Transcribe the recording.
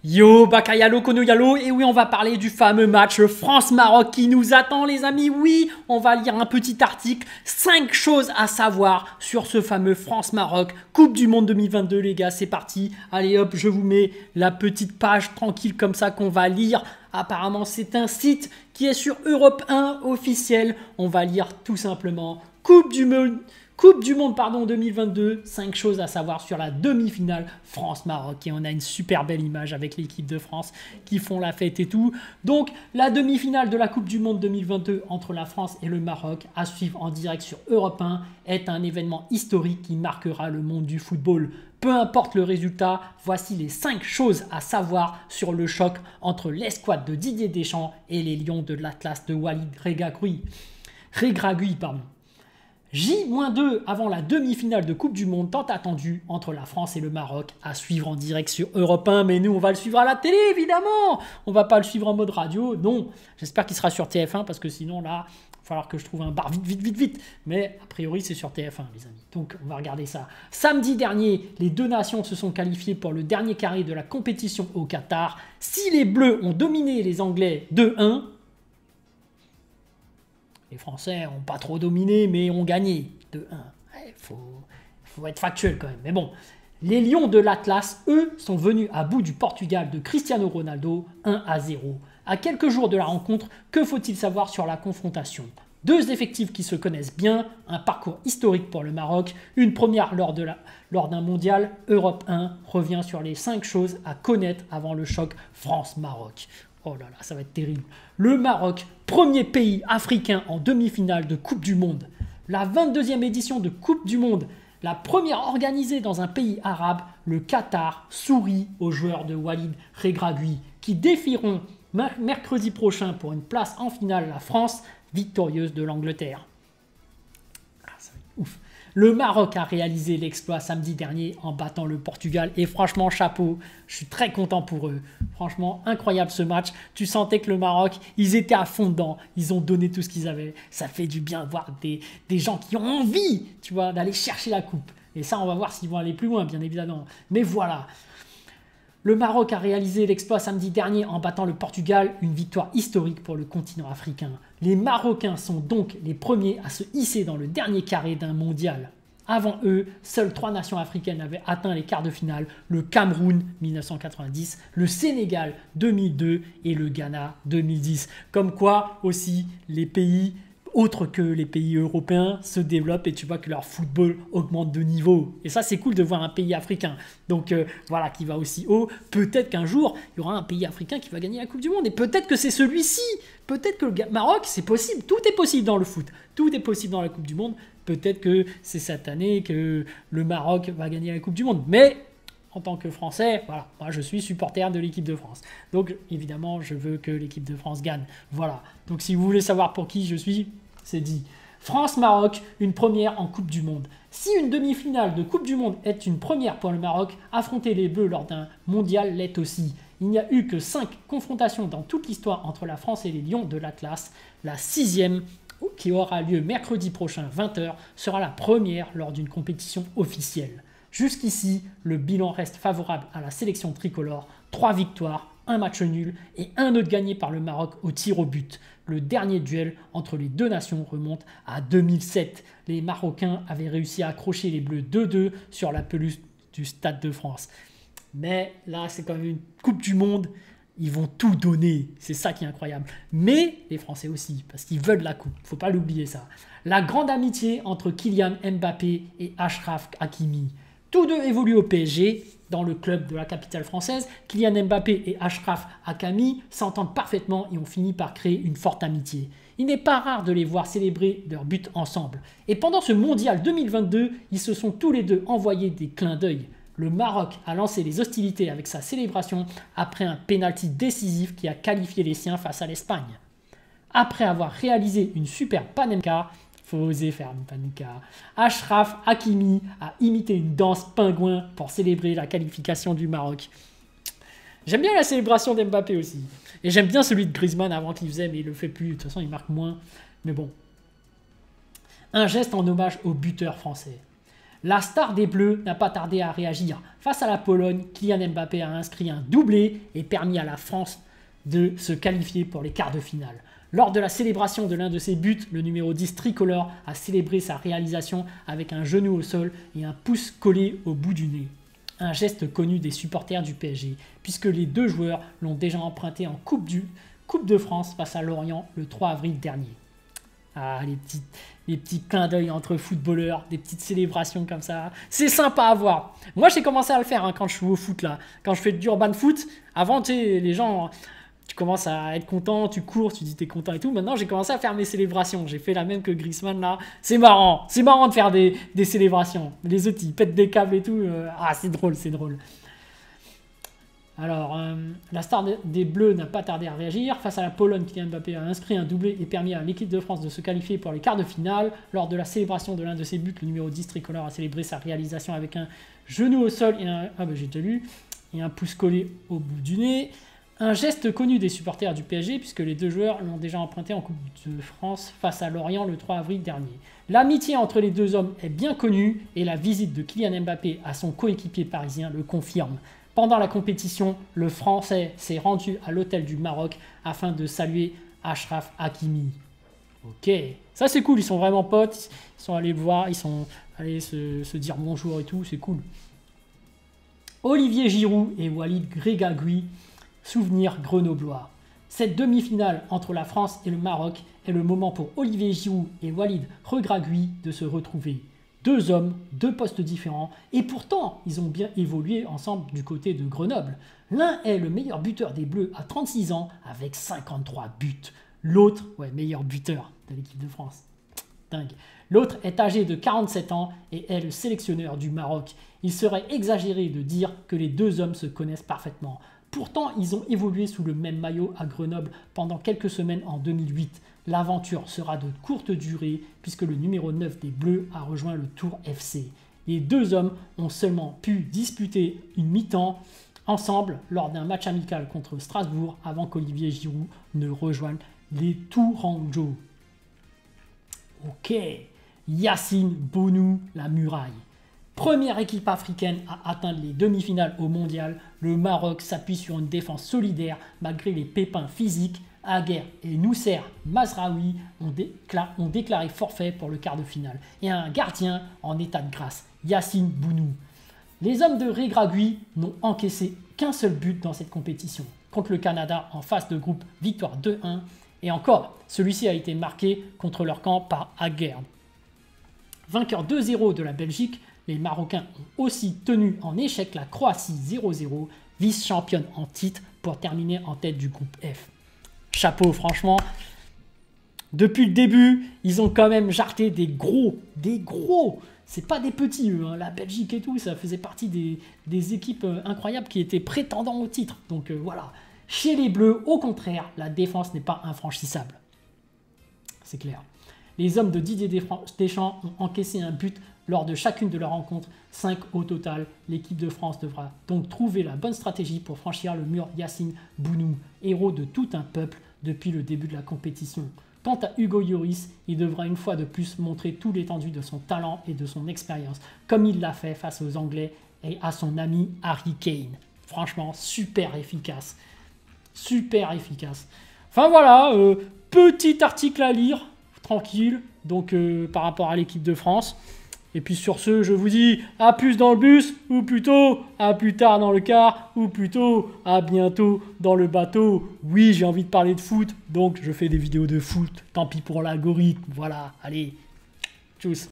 Yo, Bakayalo, Konoyalo, et oui, on va parler du fameux match France-Maroc qui nous attend, les amis. Oui, on va lire un petit article, 5 choses à savoir sur ce fameux France-Maroc, Coupe du Monde 2022, les gars, c'est parti. Allez hop, je vous mets la petite page tranquille comme ça qu'on va lire. Apparemment, c'est un site qui est sur Europe 1 officiel. On va lire tout simplement Coupe du Monde 2022, 5 choses à savoir sur la demi-finale France-Maroc. Et on a une super belle image avec l'équipe de France qui font la fête et tout. Donc la demi-finale de la Coupe du Monde 2022 entre la France et le Maroc à suivre en direct sur Europe 1 est un événement historique qui marquera le monde du football. Peu importe le résultat, voici les 5 choses à savoir sur le choc entre l'escouade de Didier Deschamps et les Lions de l'Atlas de Walid Regragui. J-2 avant la demi-finale de Coupe du Monde tant attendue entre la France et le Maroc à suivre en direct sur Europe 1. Mais nous, on va le suivre à la télé, évidemment. On va pas le suivre en mode radio, non. J'espère qu'il sera sur TF1 parce que sinon, là, il va falloir que je trouve un bar vite. Mais a priori, c'est sur TF1, les amis. Donc, on va regarder ça. Samedi dernier, les deux nations se sont qualifiées pour le dernier carré de la compétition au Qatar. Si les Bleus ont dominé les Anglais 2-1, les Français n'ont pas trop dominé, mais ont gagné 2-1. Il faut être factuel quand même. Mais bon, les Lions de l'Atlas, eux, sont venus à bout du Portugal de Cristiano Ronaldo 1-0. À quelques jours de la rencontre, que faut-il savoir sur la confrontation? Deux effectifs qui se connaissent bien, un parcours historique pour le Maroc, une première lors d'un mondial. Europe 1 revient sur les 5 choses à connaître avant le choc France-Maroc. Oh là là, ça va être terrible. Le Maroc, premier pays africain en demi-finale de Coupe du Monde. La 22e édition de Coupe du Monde, la première organisée dans un pays arabe, le Qatar sourit aux joueurs de Walid Regragui qui défieront mercredi prochain pour une place en finale la France, victorieuse de l'Angleterre. Ah, ça va être ouf. Le Maroc a réalisé l'exploit samedi dernier en battant le Portugal et franchement, chapeau, je suis très content pour eux. Franchement, incroyable ce match. Tu sentais que le Maroc, ils étaient à fond dedans. Ils ont donné tout ce qu'ils avaient. Ça fait du bien de voir des gens qui ont envie, tu vois, d'aller chercher la coupe. Et ça, on va voir s'ils vont aller plus loin, bien évidemment. Mais voilà. Le Maroc a réalisé l'exploit samedi dernier en battant le Portugal, une victoire historique pour le continent africain. Les Marocains sont donc les premiers à se hisser dans le dernier carré d'un mondial. Avant eux, seules 3 nations africaines avaient atteint les quarts de finale, le Cameroun 1990, le Sénégal 2002 et le Ghana 2010. Comme quoi aussi les pays autres que les pays européens se développent et tu vois que leur football augmente de niveau. Et ça, c'est cool de voir un pays africain. Donc voilà, qui va aussi haut. Peut-être qu'un jour, il y aura un pays africain qui va gagner la Coupe du Monde. Et peut-être que c'est celui-ci. Peut-être que le Maroc, c'est possible. Tout est possible dans le foot. Tout est possible dans la Coupe du Monde. Peut-être que c'est cette année que le Maroc va gagner la Coupe du Monde. Mais en tant que Français, voilà, moi je suis supporter de l'équipe de France. Donc évidemment, je veux que l'équipe de France gagne. Voilà. Donc si vous voulez savoir pour qui je suis, c'est dit. France-Maroc, une première en Coupe du Monde. Si une demi-finale de Coupe du Monde est une première pour le Maroc, affronter les Bleus lors d'un mondial l'est aussi. Il n'y a eu que 5 confrontations dans toute l'histoire entre la France et les Lions de l'Atlas. La 6e, qui aura lieu mercredi prochain 20h, sera la première lors d'une compétition officielle. Jusqu'ici, le bilan reste favorable à la sélection tricolore. 3 victoires, 1 match nul et 1 autre gagné par le Maroc au tir au but. Le dernier duel entre les deux nations remonte à 2007. Les Marocains avaient réussi à accrocher les Bleus 2-2 sur la pelouse du Stade de France. Mais là, c'est quand même une Coupe du Monde. Ils vont tout donner. C'est ça qui est incroyable. Mais les Français aussi, parce qu'ils veulent la coupe. Il ne faut pas l'oublier ça. La grande amitié entre Kylian Mbappé et Achraf Hakimi. Tous deux évoluent au PSG, dans le club de la capitale française. Kylian Mbappé et Achraf Hakimi s'entendent parfaitement et ont fini par créer une forte amitié. Il n'est pas rare de les voir célébrer leur but ensemble. Et pendant ce mondial 2022, ils se sont tous les deux envoyés des clins d'œil. Le Maroc a lancé les hostilités avec sa célébration après un pénalty décisif qui a qualifié les siens face à l'Espagne. Après avoir réalisé une super panenka, faut oser faire une panenka, Achraf Hakimi a imité une danse pingouin pour célébrer la qualification du Maroc. J'aime bien la célébration d'Mbappé aussi. Et j'aime bien celui de Griezmann avant qu'il faisait, mais il le fait plus. De toute façon, il marque moins. Mais bon. Un geste en hommage au buteur français. La star des Bleus n'a pas tardé à réagir. Face à la Pologne, Kylian Mbappé a inscrit un doublé et permis à la France de se qualifier pour les quarts de finale. Lors de la célébration de l'un de ses buts, le numéro 10 tricolore a célébré sa réalisation avec un genou au sol et un pouce collé au bout du nez. Un geste connu des supporters du PSG, puisque les deux joueurs l'ont déjà emprunté en Coupe de France face à Lorient le 3 avril dernier. Ah, les petits clins d'œil entre footballeurs, des petites célébrations comme ça. C'est sympa à voir. Moi, j'ai commencé à le faire quand je suis au foot, là. Quand je fais du urban foot, avant, tu sais, les gens, tu commences à être content, tu cours, tu dis t'es content et tout. Maintenant, j'ai commencé à faire mes célébrations. J'ai fait la même que Griezmann, là. C'est marrant de faire des célébrations. Les autres, ils pètent des câbles et tout. Ah, c'est drôle, c'est drôle. Alors, la star des Bleus n'a pas tardé à réagir. Face à la Pologne, Kylian Mbappé a inscrit un doublé et permis à l'équipe de France de se qualifier pour les quarts de finale. Lors de la célébration de l'un de ses buts, le numéro 10 tricolore a célébré sa réalisation avec un genou au sol et et un pouce collé au bout du nez. Un geste connu des supporters du PSG puisque les deux joueurs l'ont déjà emprunté en Coupe de France face à Lorient le 3 avril dernier. L'amitié entre les deux hommes est bien connue et la visite de Kylian Mbappé à son coéquipier parisien le confirme. Pendant la compétition, le Français s'est rendu à l'hôtel du Maroc afin de saluer Achraf Hakimi. Ok, ça c'est cool, ils sont vraiment potes, ils sont allés le voir, ils sont allés se dire bonjour et tout, c'est cool. Olivier Giroud et Walid Regragui, souvenir grenoblois. Cette demi-finale entre la France et le Maroc est le moment pour Olivier Giroud et Walid Regragui de se retrouver. Deux hommes, deux postes différents, et pourtant, ils ont bien évolué ensemble du côté de Grenoble. L'un est le meilleur buteur des Bleus à 36 ans, avec 53 buts. L'autre, meilleur buteur de l'équipe de France. Dingue. L'autre est âgé de 47 ans et est le sélectionneur du Maroc. Il serait exagéré de dire que les deux hommes se connaissent parfaitement. Pourtant, ils ont évolué sous le même maillot à Grenoble pendant quelques semaines en 2008. L'aventure sera de courte durée puisque le numéro 9 des Bleus a rejoint le Tour FC. Les deux hommes ont seulement pu disputer une mi-temps ensemble lors d'un match amical contre Strasbourg avant qu'Olivier Giroud ne rejoigne les Tourangeaux. Ok, Yacine Bounou, la muraille. Première équipe africaine à atteindre les demi-finales au mondial, le Maroc s'appuie sur une défense solidaire malgré les pépins physiques. Aguer et Nousser Mazraoui ont déclaré forfait pour le quart de finale. Et un gardien en état de grâce, Yacine Bounou. Les hommes de Regragui n'ont encaissé qu'un seul but dans cette compétition. Contre le Canada en phase de groupe, victoire 2-1. Et encore, celui-ci a été marqué contre leur camp par Aguer. Vainqueur 2-0 de la Belgique, les Marocains ont aussi tenu en échec la Croatie 0-0, vice-championne en titre pour terminer en tête du groupe F. Chapeau, franchement. Depuis le début, ils ont quand même jarté des gros. C'est pas des petits, eux. Hein. La Belgique et tout, ça faisait partie des équipes incroyables qui étaient prétendants au titre. Donc voilà. Chez les Bleus, au contraire, la défense n'est pas infranchissable. C'est clair. Les hommes de Didier Deschamps ont encaissé un but lors de chacune de leurs rencontres, 5 au total. L'équipe de France devra donc trouver la bonne stratégie pour franchir le mur. Yacine Bounou, héros de tout un peuple depuis le début de la compétition. Quant à Hugo Lloris, il devra une fois de plus montrer tout l'étendue de son talent et de son expérience, comme il l'a fait face aux Anglais et à son ami Harry Kane. Franchement, super efficace. Super efficace. Enfin voilà, petit article à lire, tranquille, donc par rapport à l'équipe de France. Et puis sur ce, je vous dis à plus dans le bus, ou plutôt à plus tard dans le car, ou plutôt à bientôt dans le bateau. Oui, j'ai envie de parler de foot, donc je fais des vidéos de foot. Tant pis pour l'algorithme, voilà, allez, tchuss.